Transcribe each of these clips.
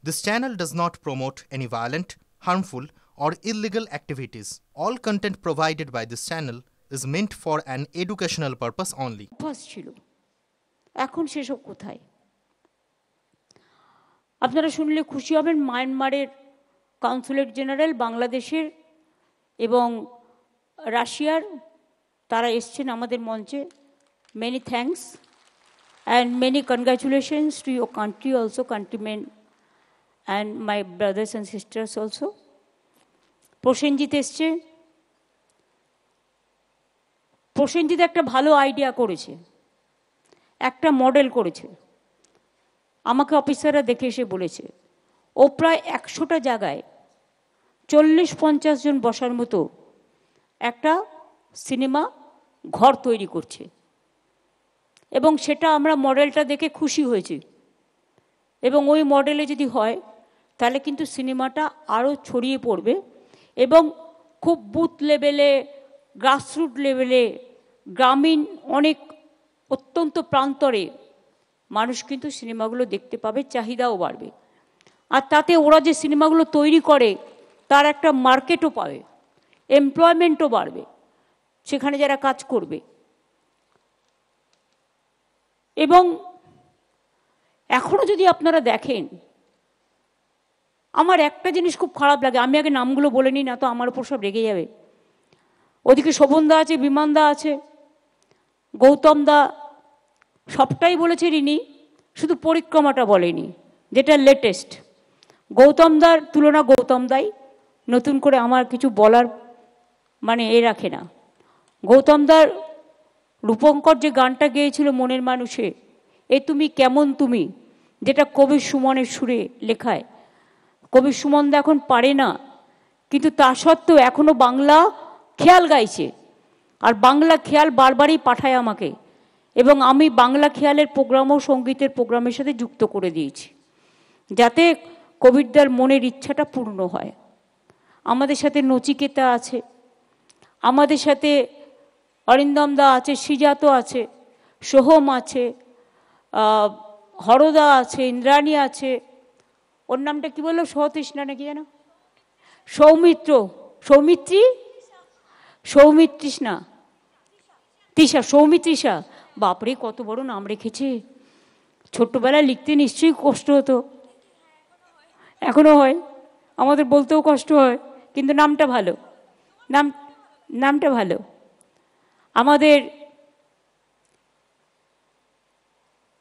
This channel does not promote any violent, harmful, or illegal activities. All content provided by this channel is meant for an educational purpose only. ছিল এখন সেসব কোথায়? আপনারা শুনলে খুশি হবেন, মায়ানমারের কনসুলেট জেনারেল বাংলাদেশের এবং রাশিয়ার তারা এসছেন আমাদের মঞ্চে। Many thanks and many congratulations to your country also, countrymen and my brothers and sisters also. Prosenjit এসছে। প্রসেনজিৎ একটা ভালো আইডিয়া করেছে, একটা মডেল করেছে। আমাকে অফিসাররা দেখে এসে বলেছে ও প্রায় 100টা জায়গায় 40-50 জন বসার মতো একটা সিনেমা ঘর তৈরি করছে, এবং সেটা আমরা মডেলটা দেখে খুশি হয়েছি। এবং ওই মডেলে যদি হয় তাহলে কিন্তু সিনেমাটা আরও ছড়িয়ে পড়বে এবং খুব বুথ লেভেলে, গ্রাসরুট লেভেলে, গ্রামীণ অনেক অত্যন্ত প্রান্তরে মানুষ কিন্তু সিনেমাগুলো দেখতে পাবে, চাহিদাও বাড়বে। আর তাতে ওরা যে সিনেমাগুলো তৈরি করে তার একটা মার্কেটও পাবে, এমপ্লয়মেন্টও বাড়বে সেখানে যারা কাজ করবে। এবং এখনও যদি আপনারা দেখেন, আমার একটা জিনিস খুব খারাপ লাগে, আমি আগে নামগুলো বলে নিই, না তো আমার উপর সব রেগে যাবে। ওদিকে শোভনদা আছে, বিমানদা আছে, গৌতমদা, সবটাই বলেছে রিনি, শুধু পরিক্রমাটা বলেনি, যেটা লেটেস্ট। গৌতমদার তুলনা গৌতমদাই, নতুন করে আমার কিছু বলার মানে রাখে না। গৌতমদার রূপঙ্কর যে গানটা গেয়েছিল মনের মানুষে, এ তুমি কেমন তুমি, যেটা কবি সুমনের সুরে লেখায়। কবি সুমনদা এখন পারে না, কিন্তু তা সত্ত্বেও এখনো বাংলা খেয়াল গাইছে, আর বাংলা খেয়াল বারবারই পাঠায় আমাকে, এবং আমি বাংলা খেয়ালের প্রোগ্রামও সঙ্গীতের প্রোগ্রামের সাথে যুক্ত করে দিয়েছি, যাতে কবিরদার মনের ইচ্ছাটা পূর্ণ হয়। আমাদের সাথে নচিকেতা আছে, আমাদের সাথে অরিন্দমদা আছে, সিজাতো আছে, সোহম আছে, হরদা আছে, ইন্দ্রাণী আছে, ওর নামটা কি বললো, সতৃষ্ণা নাকি যেন, সৌমিত্রিষ্ণা, সৌমিত্রিষা। বাপরে কত বড় নাম রেখেছে! ছোট্টবেলায় লিখতে নিশ্চয়ই কষ্ট হতো, এখনো হয়, আমাদের বলতেও কষ্ট হয়, কিন্তু নামটা ভালো, নামটা ভালো। আমাদের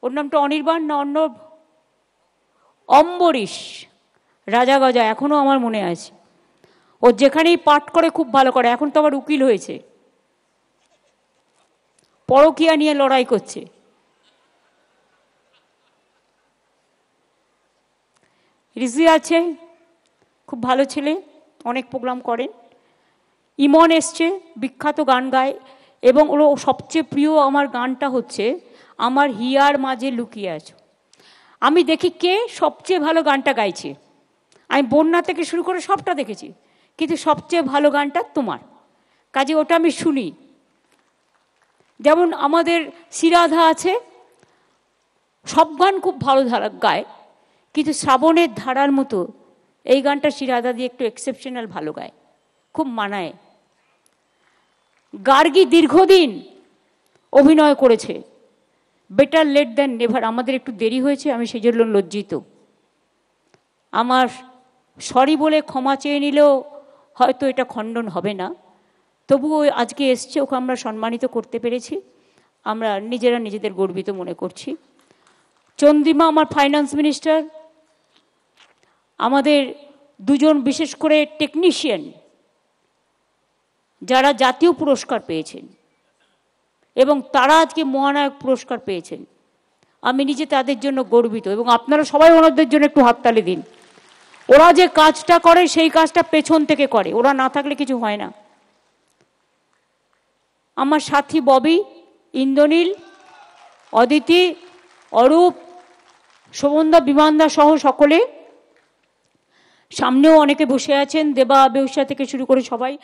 ওর নামটা অনির্বাণ না অর্ণব, অম্বরীশ, রাজা গজা, এখনো আমার মনে আছে। ও যেখানেই পাঠ করে খুব ভালো করে, এখন তো আবার উকিল হয়েছে, পরকীয়া নিয়ে লড়াই করছে। রিজি আছে, খুব ভালো ছেলে, অনেক প্রোগ্রাম করেন। ইমন এসছে, বিখ্যাত গান গায়, এবং ওর সবচেয়ে প্রিয় আমার গানটা হচ্ছে আমার হিয়ার মাঝে লুকিয়ে আছো। আমি দেখি কে সবচেয়ে ভালো গানটা গাইছে, আমি বন্যা থেকে শুরু করে সবটা দেখেছি, কিন্তু সবচেয়ে ভালো গানটা তোমার, কাজে ওটা আমি শুনি। যেমন আমাদের শ্রীরাধা আছে, সব গান খুব ভালো গায়, কিন্তু শ্রাবণের ধারার মতো এই গানটা শ্রীরাধা দিয়ে একটু এক্সেপশনাল ভালো গায়, খুব মানায়। গার্গী দীর্ঘদিন অভিনয় করেছে, বেটার লেট দ্যান নেভার। আমাদের একটু দেরি হয়েছে, আমি সেই জন্য লজ্জিত। আমার সরি বলে ক্ষমা চেয়ে নিলেও হয়তো এটা খণ্ডন হবে না, তবুও আজকে এসছে, ওকে আমরা সম্মানিত করতে পেরেছি, আমরা নিজেরা নিজেদের গর্বিত মনে করছি। চন্দ্রিমা আমার ফাইন্যান্স মিনিস্টার, আমাদের দুজন বিশেষ করে টেকনিশিয়ান যারা জাতীয় পুরস্কার পেয়েছেন এবং তারা আজকে মহানায়ক পুরস্কার পেয়েছেন, আমি নিজে তাদের জন্য গর্বিত, এবং আপনারা সবাই ওনাদের জন্য একটু হাততালি দিন। ওরা যে কাজটা করে সেই কাজটা পেছন থেকে করে, ওরা না থাকলে কিছু হয় না। আমার সাথী ববি, ইন্দ্রনীল, অদিতি, অরূপ, শোভনদা, বিমানদা সহ সকলে, সামনেও অনেকে বসে আছেন, দেবা বেউসা থেকে শুরু করে সবাই।